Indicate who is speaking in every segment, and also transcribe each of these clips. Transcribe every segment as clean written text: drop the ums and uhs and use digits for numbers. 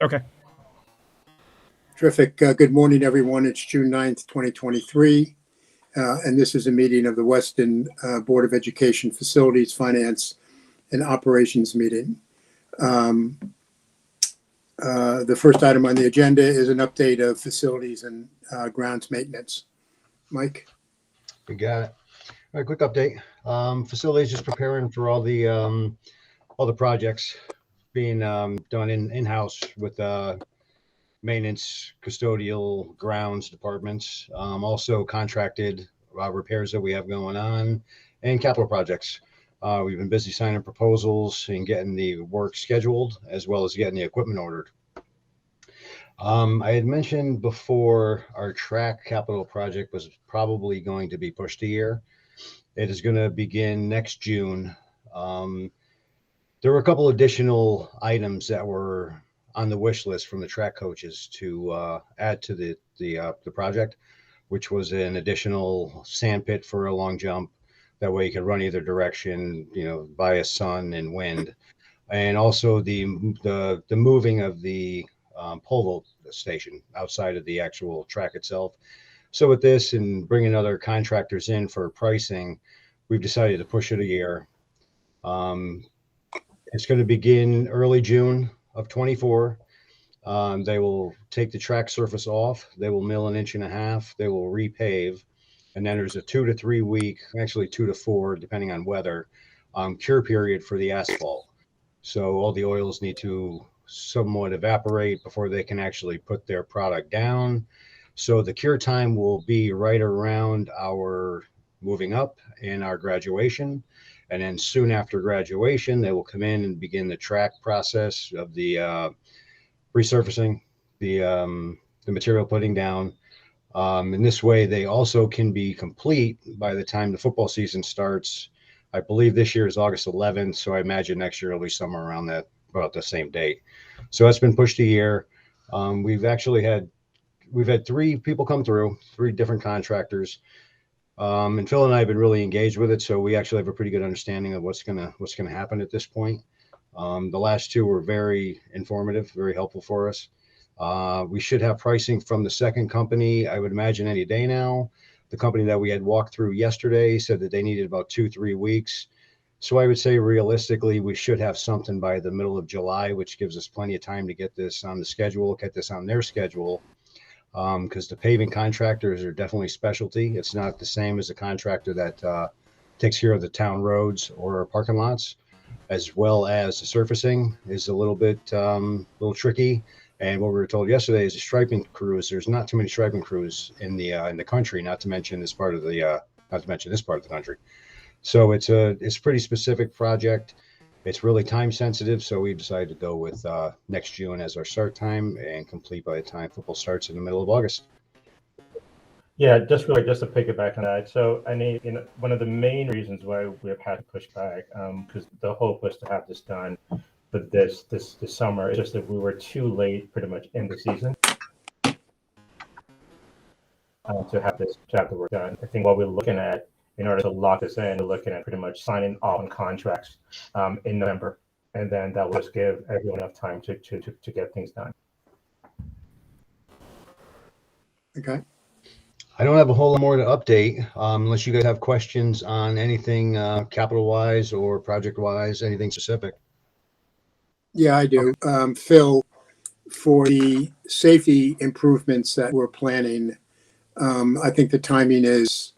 Speaker 1: Okay.
Speaker 2: Terrific. Good morning, everyone. It's June 9th, 2023, and this is a meeting of the Weston Board of Education Facilities, Finance, and Operations meeting. The first item on the agenda is an update of facilities and grounds maintenance. Mike?
Speaker 3: You got it. All right, quick update. Facilities just preparing for all the projects being done in-house with maintenance, custodial, grounds departments. Also contracted repairs that we have going on and capital projects. We've been busy signing proposals and getting the work scheduled as well as getting the equipment ordered. I had mentioned before our track capital project was probably going to be pushed a year. It is going to begin next June. There were a couple additional items that were on the wish list from the track coaches to add to the project, which was an additional sand pit for a long jump. That way you could run either direction, via sun and wind, and also the moving of the pole vault station outside of the actual track itself. So with this and bringing other contractors in for pricing, we've decided to push it a year. It's going to begin early June of 24. They will take the track surface off. They will mill 1.5 inches. They will repave. And then there's a 2 to 3 week, actually 2 to 4, depending on weather, cure period for the asphalt. So all the oils need to somewhat evaporate before they can actually put their product down. So the cure time will be right around our moving up and our graduation. And then soon after graduation, they will come in and begin the track process of the resurfacing, the material putting down. In this way, they also can be complete by the time the football season starts. I believe this year is August 11th, so I imagine next year it'll be somewhere around that, about the same date. So that's been pushed a year. We've had 3 people come through, 3 different contractors. And Phil and I have been really engaged with it, so we actually have a pretty good understanding of what's gonna happen at this point. The last 2 were very informative, very helpful for us. We should have pricing from the second company, I would imagine, any day now. The company that we had walked through yesterday said that they needed about 2-3 weeks. So I would say realistically, we should have something by the middle of July, which gives us plenty of time to get this on the schedule, get this on their schedule. Because the paving contractors are definitely specialty. It's not the same as a contractor that takes care of the town roads or parking lots, as well as the surfacing is a little bit little tricky. And what we were told yesterday is the striping crews. There's not too many striping crews in the country, not to mention this part of the country. So it's a pretty specific project. It's really time sensitive, so we decided to go with next June as our start time and complete by the time football starts in the middle of August.
Speaker 4: Yeah, just to piggyback on that. So I mean, one of the main reasons why we've had to push back, because the hope was to have this done for this summer. It's just that we were too late, pretty much in the season, to have the work done. I think what we're looking at, in order to lock this in, we're looking at pretty much signing off on contracts in November, and then that will just give everyone enough time to get things done.
Speaker 2: Okay.
Speaker 3: I don't have a whole lot more to update, unless you guys have questions on anything capital-wise or project-wise, anything specific.
Speaker 2: Yeah, I do. Phil, for the safety improvements that we're planning, I think the timing is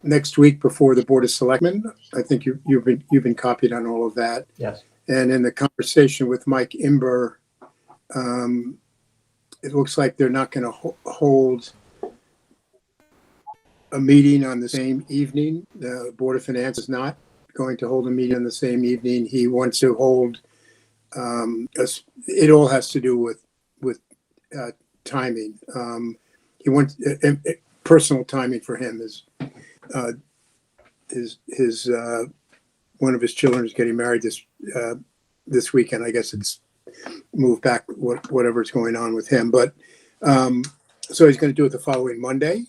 Speaker 2: next week before the Board of Selectmen. I think you've been copied on all of that.
Speaker 4: Yes.
Speaker 2: And in the conversation with Mike Imber, it looks like they're not going to hold a meeting on the same evening. The Board of Finance is not going to hold a meeting on the same evening. He wants to hold. It all has to do with timing. He wants personal timing for him is his one of his children is getting married this weekend. I guess it's moved back, whatever's going on with him. But so he's going to do it the following Monday,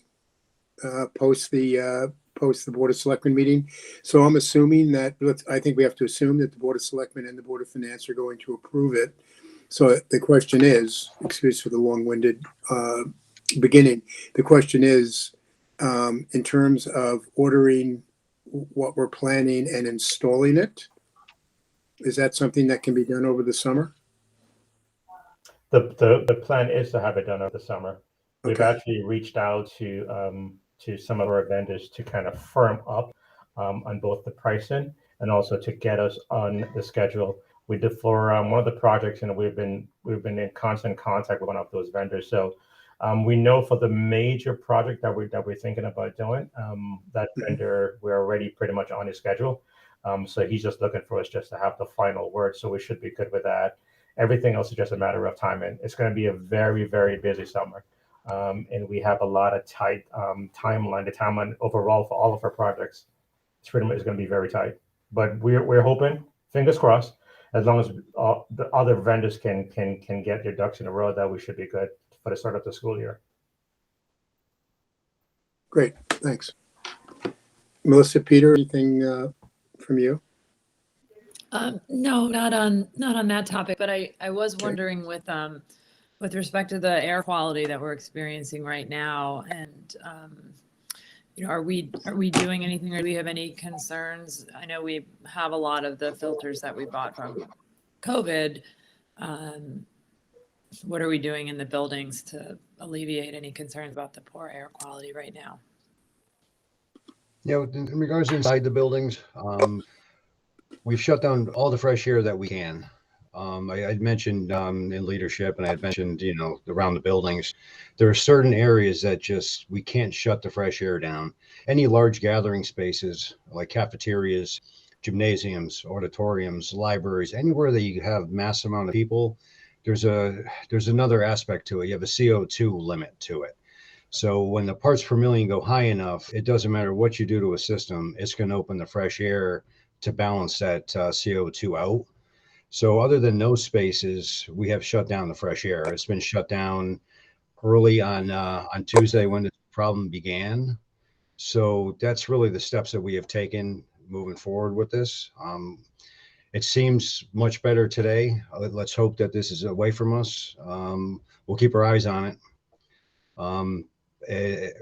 Speaker 2: post the post the Board of Selectmen meeting. So I'm assuming that, I think we have to assume that the Board of Selectmen and the Board of Finance are going to approve it. So the question is, excuse for the long-winded beginning, the question is, in terms of ordering what we're planning and installing it, is that something that can be done over the summer?
Speaker 4: The plan is to have it done over the summer. We've
Speaker 2: Okay.
Speaker 4: actually reached out to some of our vendors to kind of firm up on both the pricing and also to get us on the schedule. We did for one of the projects, and we've been in constant contact with one of those vendors. So we know for the major project that we're thinking about doing, that vendor, we're already pretty much on his schedule. So he's just looking for us just to have the final word. So we should be good with that. Everything else is just a matter of time, and it's going to be a very, very busy summer. And we have a lot of tight timeline. The timeline overall for all of our projects, it's pretty much going to be very tight. But we're hoping, fingers crossed, as long as the other vendors can get their ducks in a row, that we should be good for the start of the school year.
Speaker 2: Great, thanks. Melissa, Peter, anything from you?
Speaker 1: No, not on that topic, but I was wondering with respect to the air quality that we're experiencing right now, and are we doing anything, or do we have any concerns? I know we have a lot of the filters that we bought from COVID. What are we doing in the buildings to alleviate any concerns about the poor air quality right now?
Speaker 3: In regards to inside the buildings, we've shut down all the fresh air that we can. I'd mentioned in leadership, and I had mentioned, around the buildings, there are certain areas that just, we can't shut the fresh air down. Any large gathering spaces like cafeterias, gymnasiums, auditoriums, libraries, anywhere that you have mass amount of people, there's another aspect to it. You have a CO2 limit to it. So when the parts per million go high enough, it doesn't matter what you do to a system, it's going to open the fresh air to balance that CO2 out. So other than those spaces, we have shut down the fresh air. It's been shut down early on Tuesday when the problem began. So that's really the steps that we have taken moving forward with this. It seems much better today. Let's hope that this is away from us. We'll keep our eyes on it.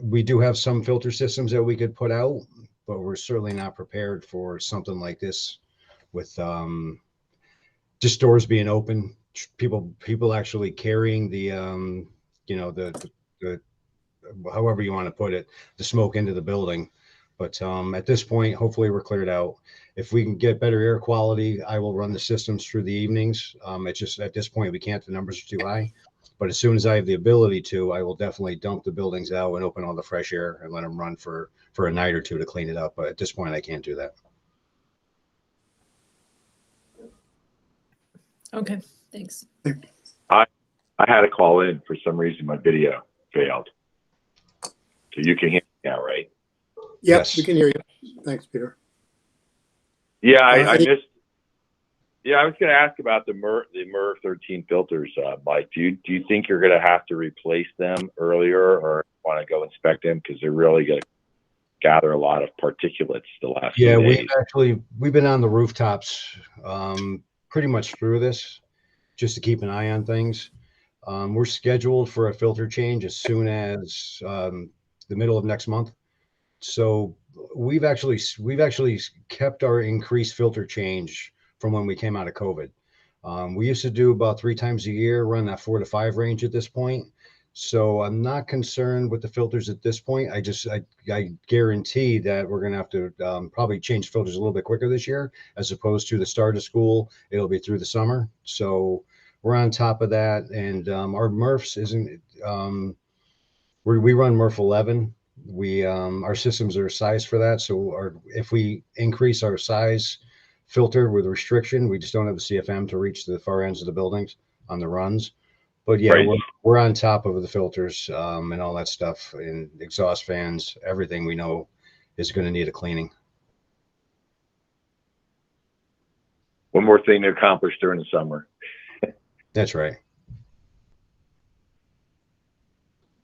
Speaker 3: We do have some filter systems that we could put out, but we're certainly not prepared for something like this with just doors being open, people actually carrying the the however you want to put it, the smoke into the building. But at this point, hopefully we're cleared out. If we can get better air quality, I will run the systems through the evenings. It's just at this point we can't, the numbers are too high. But as soon as I have the ability to, I will definitely dump the buildings out and open all the fresh air and let them run for a night or two to clean it up. But at this point, I can't do that.
Speaker 1: Okay, thanks.
Speaker 5: I had to call in for some reason. My video failed. So you can hear me now, right?
Speaker 2: Yep,
Speaker 3: Yes.
Speaker 2: we can hear you. Thanks, Peter.
Speaker 5: Yeah, I missed. Yeah, I was going to ask about the MER 13 filters, Mike. Do you think you're going to have to replace them earlier, or want to go inspect them because they're really going to gather a lot of particulates the last few days?
Speaker 3: We've been on the rooftops pretty much through this, just to keep an eye on things. We're scheduled for a filter change as soon as the middle of next month. So we've actually kept our increased filter change from when we came out of COVID. We used to do about 3 times a year, run that 4 to 5 range at this point. So I'm not concerned with the filters at this point. I guarantee that we're going to have to probably change filters a little bit quicker this year, as opposed to the start of school. It'll be through the summer. So we're on top of that. And our MRFs isn't, we run MRF 11. Our systems are sized for that. So if we increase our size filter with restriction, we just don't have the CFM to reach the far ends of the buildings on the runs. But yeah,
Speaker 5: Right.
Speaker 3: we're on top of the filters and all that stuff, and exhaust fans, everything we know is going to need a cleaning.
Speaker 5: One more thing to accomplish during the summer.
Speaker 3: That's right.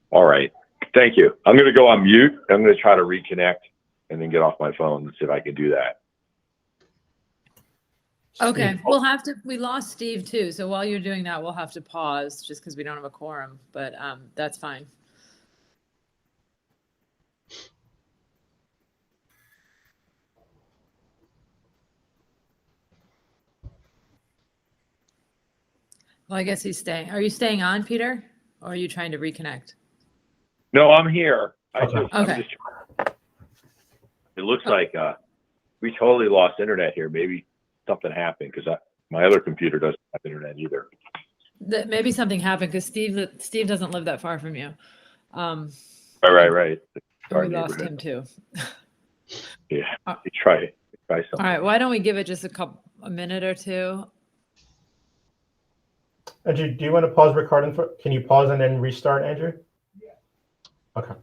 Speaker 5: All right. Thank you. I'm going to go on mute. I'm going to try to reconnect. and then get off my phone and see if I can do that.
Speaker 1: Okay,
Speaker 4: Steve,
Speaker 1: we lost Steve too. So while you're doing that, we'll have to pause just because we don't have a quorum, but that's fine. Well, I guess he's staying. Are you staying on, Peter? Or are you trying to reconnect?
Speaker 5: No, I'm here.
Speaker 1: Okay.
Speaker 5: It looks like we totally lost internet here. Maybe something happened because my other computer doesn't have internet either.
Speaker 1: Maybe something happened because Steve doesn't live that far from you.
Speaker 5: Right.
Speaker 1: And
Speaker 5: Our
Speaker 1: we lost
Speaker 5: neighborhood.
Speaker 1: him too.
Speaker 5: Yeah,
Speaker 1: Uh,
Speaker 5: try something.
Speaker 1: All right, why don't we give it just a minute or two?
Speaker 4: Andrew, do you want to pause recording can you pause and then restart, Andrew? Okay.